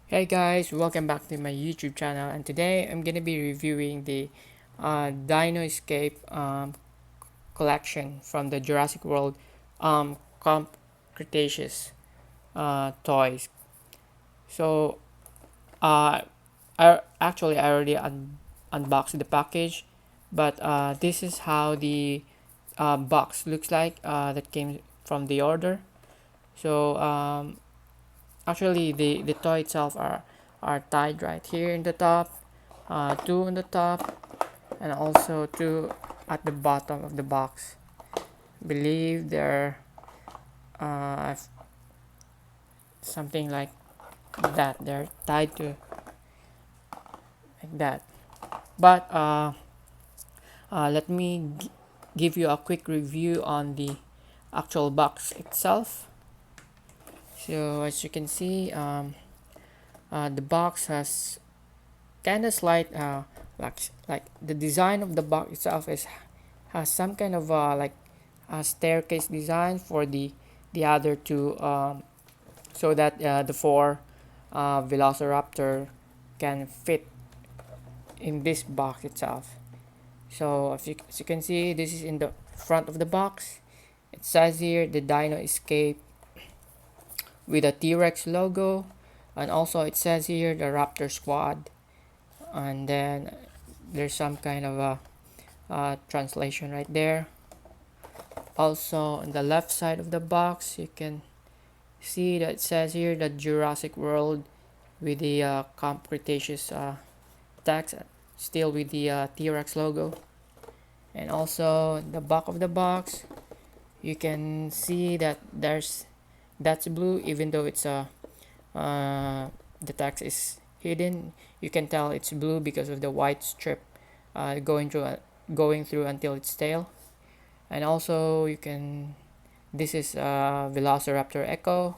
Hey guys, welcome back to my YouTube channel, and today I'm gonna be reviewing the Dino Escape collection from the Jurassic World Comp Cretaceous toys. So I already unboxed the package, but this is how the box looks like that came from the order. So actually the toy itself are tied right here in the top, two on the top, and also two at the bottom of the box. Believe they're uh, something like that. They're tied to like that. But let me give you a quick review on the actual box itself. So as you can see, the box has kind of slight like the design of the box itself is has some kind of a staircase design for the other two, so that the four Velociraptor can fit in this box itself. So as you can see, this is in the front of the box. It says here the Dino Escape with a T-Rex logo, and also it says here the Raptor Squad, and then there's some kind of a translation right there. Also on the left side of the box you can see that it says here the Jurassic World with the Camp Cretaceous text, still with the T-Rex logo. And also the back of the box you can see that that's blue, even though it's the text is hidden. You can tell it's blue because of the white strip going through until its tail. And also you can this is Velociraptor Echo,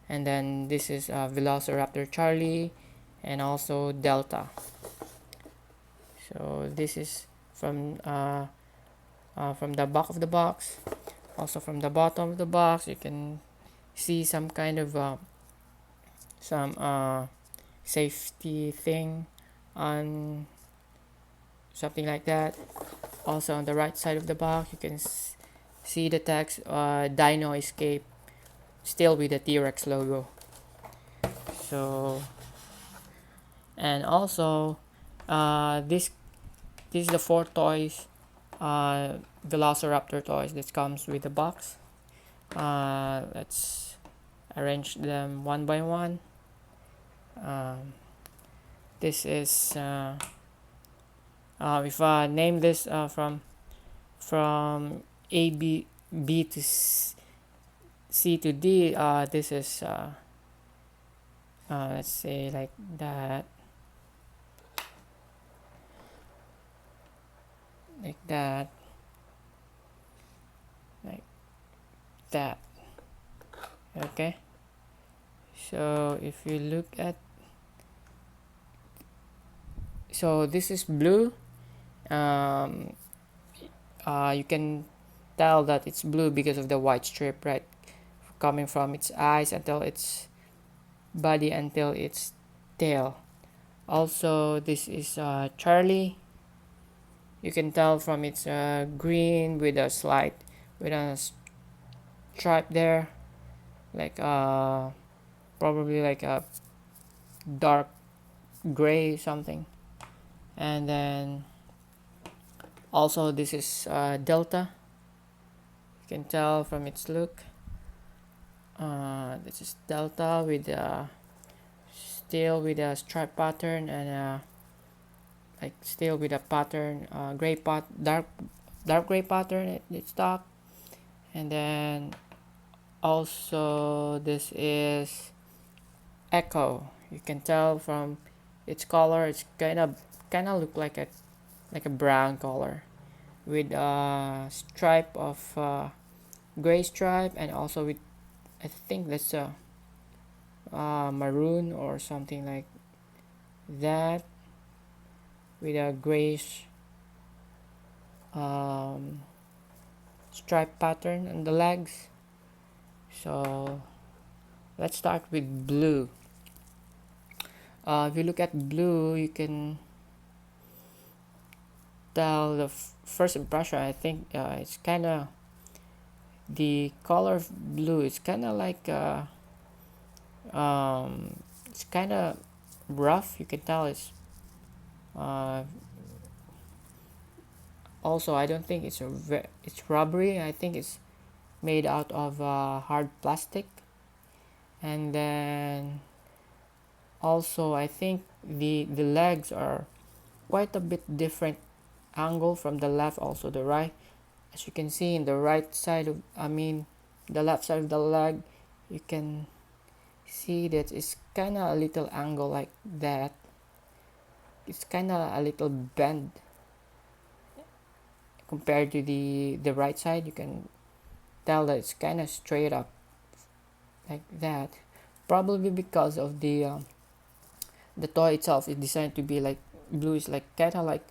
and then this is Velociraptor Charlie, and also Delta. So this is from the back of the box. Also from the bottom of the box you can see some kind of some safety thing on something like that. Also on the right side of the box you can see the text Dino Escape, still with the T-Rex logo. So and also this is the four toys, Velociraptor toys that comes with the box. Let's arrange them one by one. um, this is if I name this from B to C to D, this is let's say like that, like that, like that. Okay, so if you look at, so this is blue. um, you can tell that it's blue because of the white strip, right, coming from its eyes until its body until its tail. Also this is Charlie. You can tell from its green with a slight with a stripe there, like probably like a dark gray something. And then also this is Delta. You can tell from its look. This is Delta with still with a stripe pattern, and like still with a pattern, dark gray pattern at its top. And then also this is Echo. You can tell from its color, it's kind of look like a brown color with a stripe of gray stripe, and also with, I think that's a maroon or something like that, with a grayish um, stripe pattern on the legs. So let's start with blue. If you look at blue, you can tell the first impression. I think it's kind of the color of blue. It's kind of like it's kind of rough. You can tell it's uh, also, I don't think it's rubbery. I think it's made out of hard plastic. And then also I think the legs are quite a bit different angle from the left, also the right. As you can see in the right side of, the left side of the leg, you can see that it's kind of a little angle like that. It's kind of a little bend compared to the right side. You can tell that it's kind of straight up like that, probably because of the toy itself is designed to be like blue, is like kind of like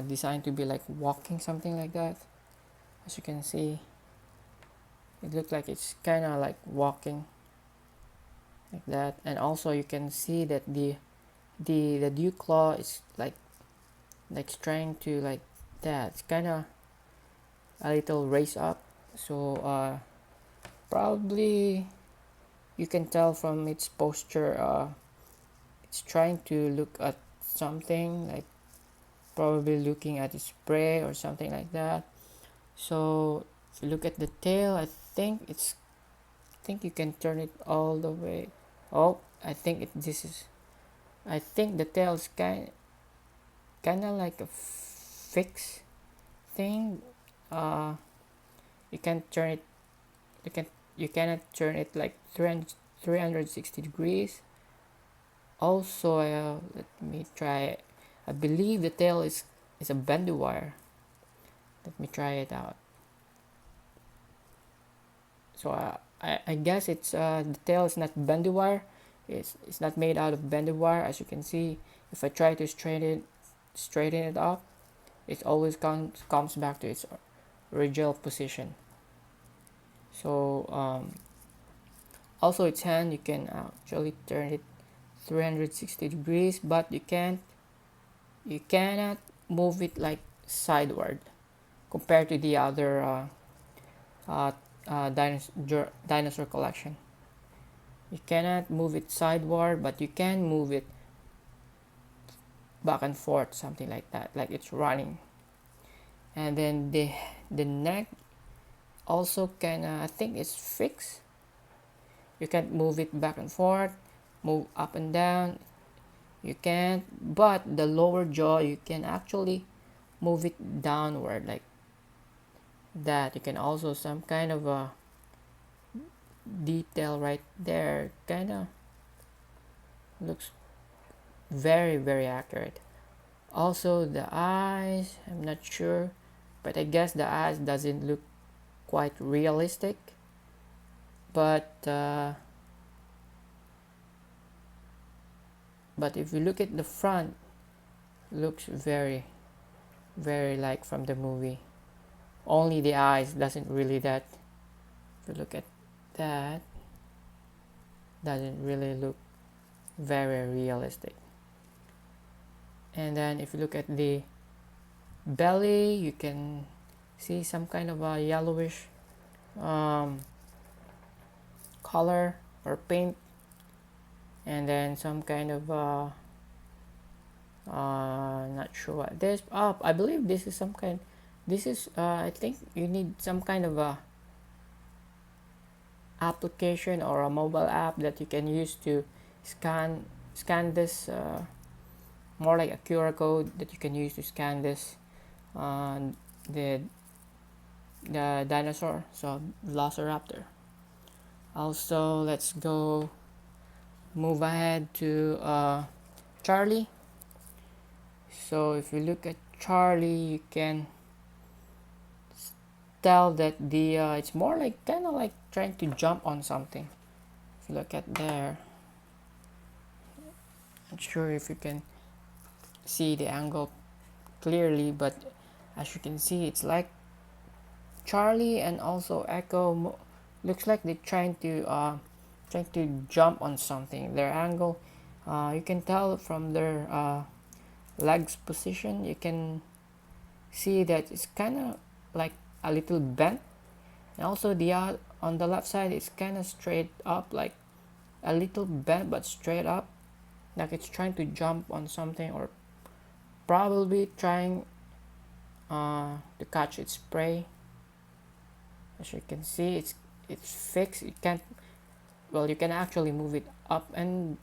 designed to be like walking, something like that. As you can see, it looks like it's kind of like walking like that. And also you can see that the dew claw is like trying to like that. It's kind of a little raised up, so probably you can tell from its posture, it's trying to look at something, like probably looking at its prey or something like that. So if you look at the tail, I think you can turn it all the way. Oh, I think I think the tail is kind of like a fixed thing. uh you can turn it, you cannot turn it like 360 degrees. Also, let me try. I believe the tail is a bendy wire. Let me try it out. So I guess it's the tail is not bendy wire. It's not made out of bendy wire. As you can see, if I try to straighten it up, it always comes back to its original position. So also its hand, you can actually turn it 360 degrees, but you cannot move it like sideward compared to the other dinosaur collection. You cannot move it sideward, but you can move it back and forth, something like that, like it's running. And then the neck also can, I think it's fixed. You can't move it back and forth, move up and down. You can't, but the lower jaw, you can actually move it downward like that. You can also some kind of a detail right there, kind of looks very, very accurate. Also the eyes, I'm not sure, but I guess the eyes doesn't look quite realistic. But if you look at the front, looks very, very like from the movie. Only the eyes doesn't really that. If you look at that, doesn't really look very realistic. And then if you look at the belly, you can see some kind of a yellowish color or paint, and then some kind of not sure what this. I believe this is some kind. This is I think you need some kind of a application or a mobile app that you can use to scan this, more like a QR code that you can use to scan this the dinosaur, so Velociraptor. Also, let's go move ahead to Charlie. So if you look at Charlie, you can tell that the it's more like kind of like trying to jump on something. If you look at there, I'm not sure if you can see the angle clearly, but as you can see, it's like Charlie and also Echo looks like they're trying to jump on something. Their angle, You can tell from their legs position, you can see that it's kind of like a little bent, and also on the left side it's kind of straight up, like a little bent but straight up, like it's trying to jump on something, or probably trying to catch its prey. As you can see, it's fixed. You can't, well, you can actually move it up and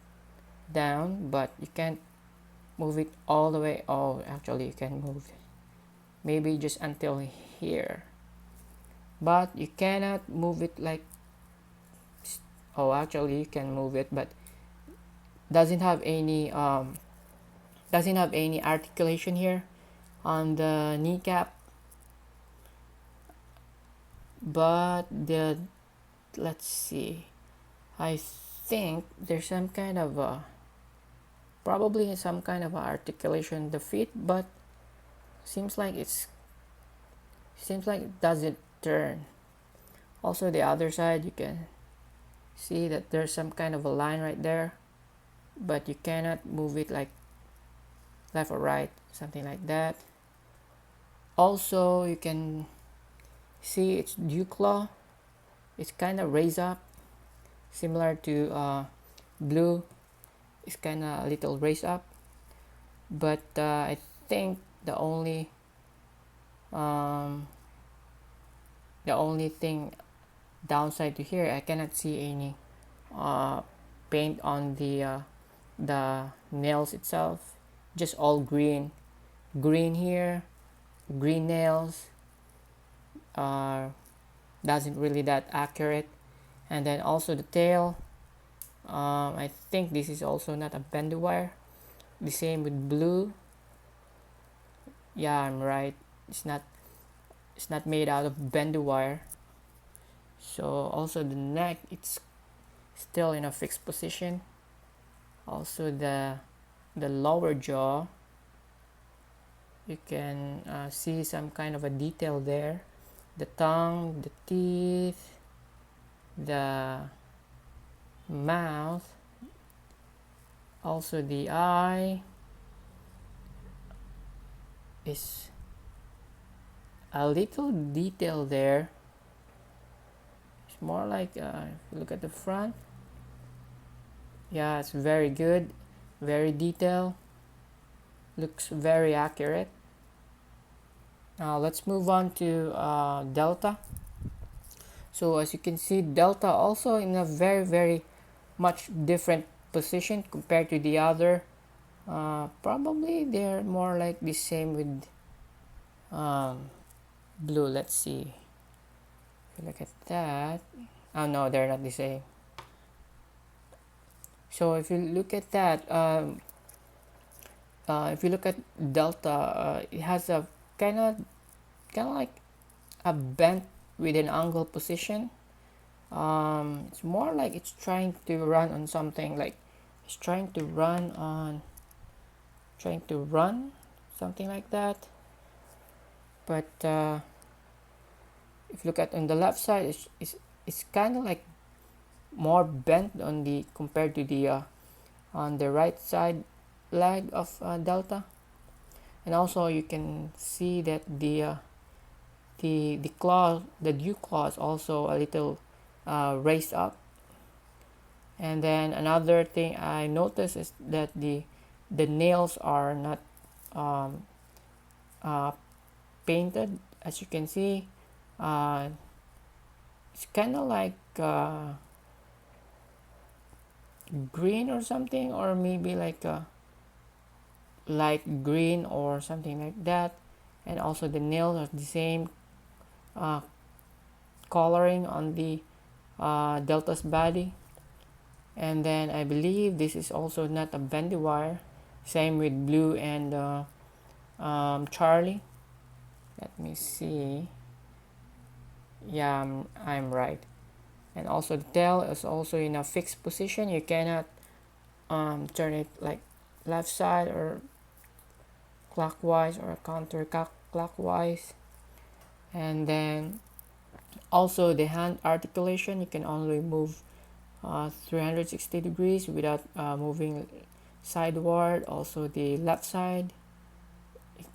down, but you can't move it all the way. Oh, actually you can move it maybe just until here, but you cannot move it like, oh, actually you can move it, but doesn't have any articulation here on the kneecap. But let's see, I think there's some kind of probably some kind of articulation in the feet, but seems like it doesn't turn. Also the other side, you can see that there's some kind of a line right there, but you cannot move it like left or right, something like that. Also you can see its dew claw, it's kind of raised up, similar to blue. It's kind of a little raised up, but I think the only thing downside to here, I cannot see any paint on the nails itself, just all green here, green nails. Doesn't really that accurate. And then also the tail, I think this is also not a bendy wire, the same with blue. Yeah, I'm right, it's not made out of bendy wire. So also the neck, it's still in a fixed position. Also the lower jaw, you can see some kind of a detail there, the tongue, the teeth, the mouth, also the eye is a little detail there. It's more like if you look at the front, yeah, it's very good, very detailed, looks very accurate. Now let's move on to Delta. So as you can see, Delta also in a very much different position compared to the other. Probably they're more like the same with blue. Let's see, if you look at that, oh no, they're not the same. So if you look at that, if you look at Delta, it has a kind of like a bent with an angle position. It's more like it's trying to run on something, like it's trying to run something like that. But if you look at on the left side, it's kind of like more bent on the compared to the on the right side leg of Delta. And also you can see that the claw, the dew claw, is also a little raised up. And then another thing I noticed is that the nails are not painted. As you can see, it's kind of like green or something, or maybe like a light green or something like that. And also the nails are the same coloring on the Delta's body. And then I believe this is also not a bendy wire, same with blue and Charlie. Let me see, yeah, I'm right. And also the tail is also in a fixed position, you cannot turn it like left side or clockwise or counterclockwise. And then also the hand articulation, you can only move 360 degrees without moving sideward. Also the left side, you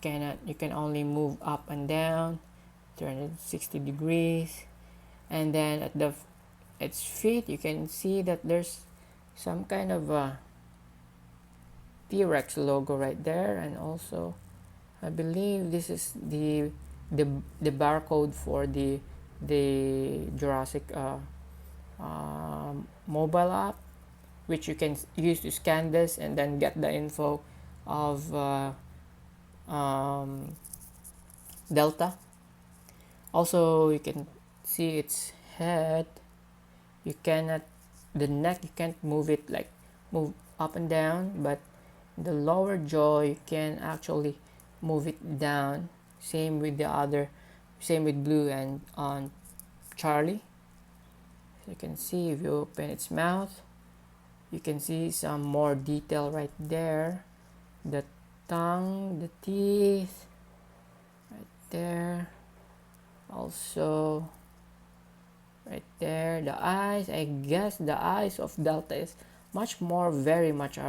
can only move up and down 360 degrees. And then at its feet, you can see that there's some kind of a T-Rex logo right there. And also I believe this is the, the barcode for the Jurassic mobile app, which you can use to scan this and then get the info of Delta. Also, you can see its head. You cannot, the neck, you can't move it, like move up and down, but the lower jaw you can actually move it down. Same with the other, same with Blue and on Charlie. So you can see if you open its mouth, you can see some more detail right there. The tongue, the teeth, right there. Also, right there, the eyes. I guess the eyes of Delta is much more, very much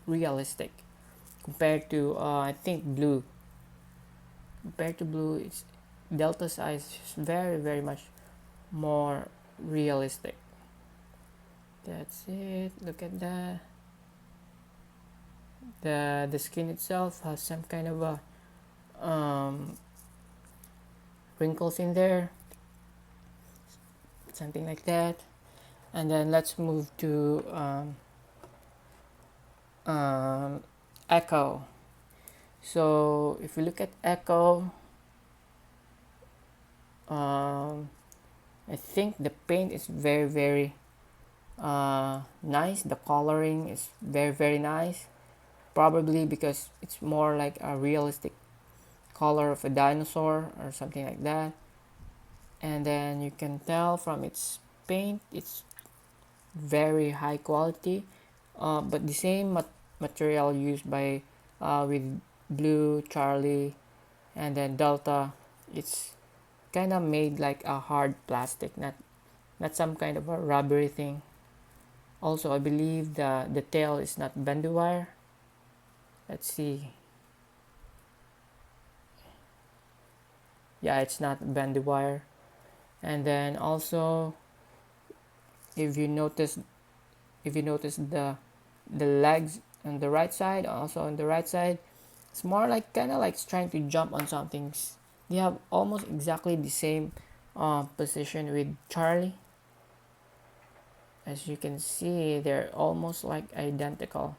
realistic compared to I think Blue. Compared to Blue, it's Delta's eyes is very much more realistic. That's it. Look at that. The skin itself has some kind of a wrinkles in there, something like that. And then let's move to Echo. So if we look at Echo, I think the paint is very nice. The coloring is very nice, probably because it's more like a realistic color of a dinosaur or something like that. And then you can tell from its paint, it's very high quality, but the same material used by with Blue, Charlie, and then Delta, it's kind of made like a hard plastic, not some kind of a rubbery thing. Also, I believe the tail is not bendy wire. Let's see. Yeah, it's not bendy wire. And then also, if you notice the legs on the right side, also on the right side, it's more like kind of like it's trying to jump on something. They have almost exactly the same position with Charlie. As you can see, they're almost like identical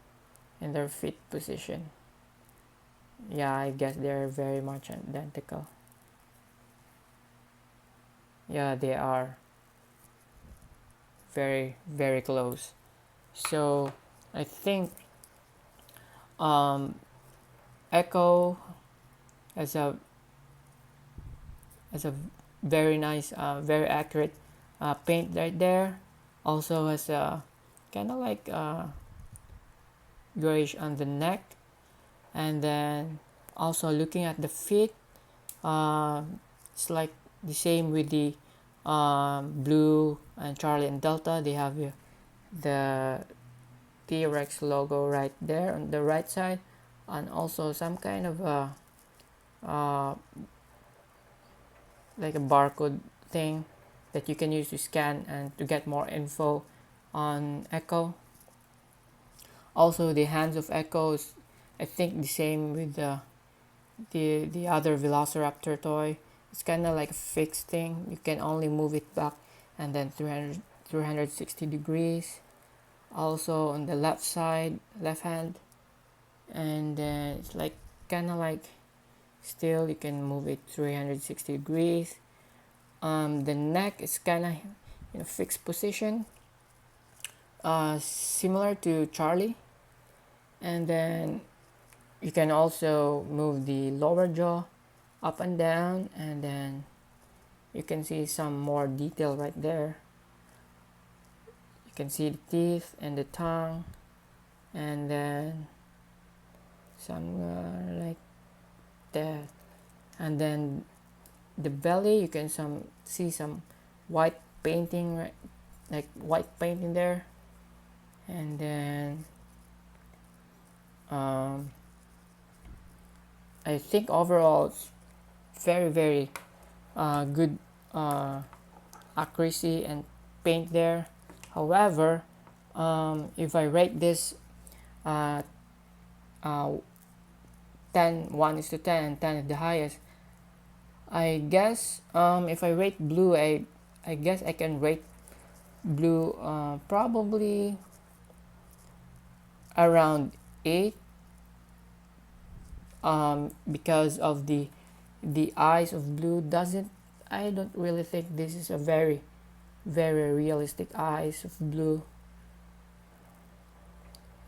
in their feet position. Yeah, I guess they're very much identical. Yeah, they are very close. So I think Echo has a very nice, very accurate paint right there. Also has a kind of like grayish on the neck. And then also looking at the feet, it's like the same with the Blue and Charlie and Delta. They have the T-Rex logo right there on the right side, and also some kind of like a barcode thing that you can use to scan and to get more info on Echo. Also, the hands of Echo is, I think, the same with the other Velociraptor toy. It's kind of like a fixed thing. You can only move it back and then 360 degrees. Also on the left side, left hand, and then it's like kind of like still you can move it 360 degrees. The neck is kind of in a fixed position, similar to Charlie. And then you can also move the lower jaw up and down, and then you can see some more detail right there. You can see the teeth and the tongue, and then somewhere like that. And then the belly, you can see some white painting like white paint in there. And then um, I think overall it's very good accuracy and paint there. However, if I rate this uh, uh, 10, 1 is to 10, and 10 is the highest, I guess if I rate blue, I guess I can rate blue probably around 8, because of the eyes of blue doesn't, I don't really think this is a very realistic eyes of blue.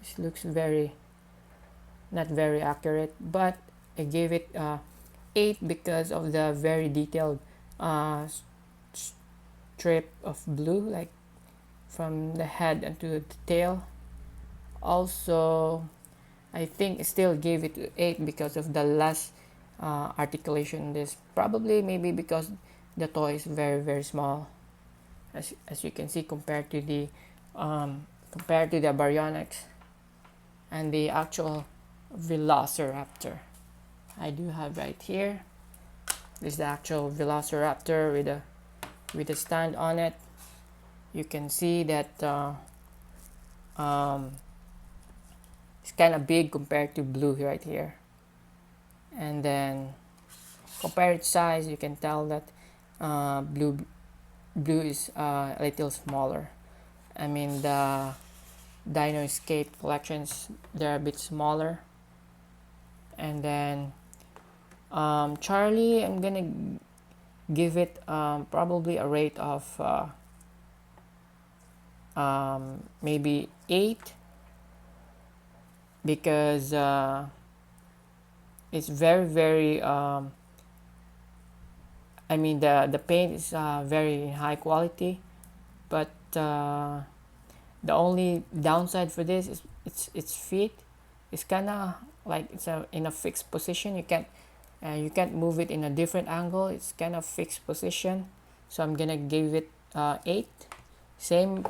This looks very not very accurate, but I gave it 8 because of the very detailed uh, strip of blue, like from the head into the tail. Also, I think I still gave it 8 because of the less articulation. This probably maybe because the toy is very small, as you can see, compared to the baryonyx and the actual Velociraptor. I do have right here. This is the actual Velociraptor with a stand on it. You can see that it's kind of big compared to blue right here. And then compared size, you can tell that blue is a little smaller. I mean, the Dino Escape collections, they're a bit smaller. And then Charlie, I'm gonna give it probably a rate of maybe 8, because it's very I mean, the paint is very high quality, but the only downside for this is its feet. It's kind of like it's in a fixed position. You can't move it in a different angle. It's kind of fixed position. So I'm gonna give it 8. Same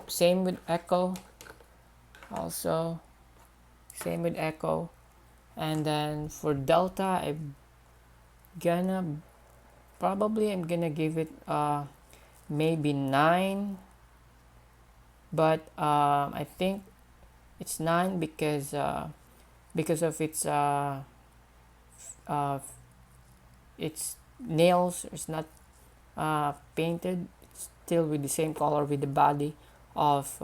with Echo. Also, same with Echo. And then for Delta, I'm gonna give it maybe 9. But I think it's 9 because of its nails is not painted. It's still with the same color with the body of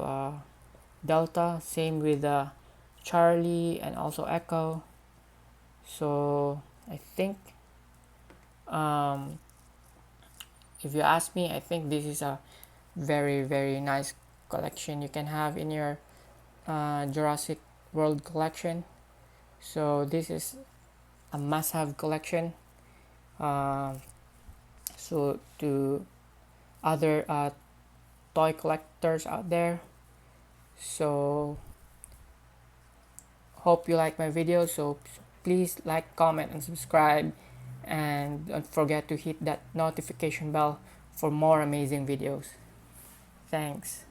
Delta. Same with Charlie and also Echo. So I think if you ask me, I think this is a very nice collection you can have in your Jurassic World collection. So this is a must-have collection. So to other toy collectors out there, so hope you like my video. So please like, comment, and subscribe, and don't forget to hit that notification bell for more amazing videos. Thanks.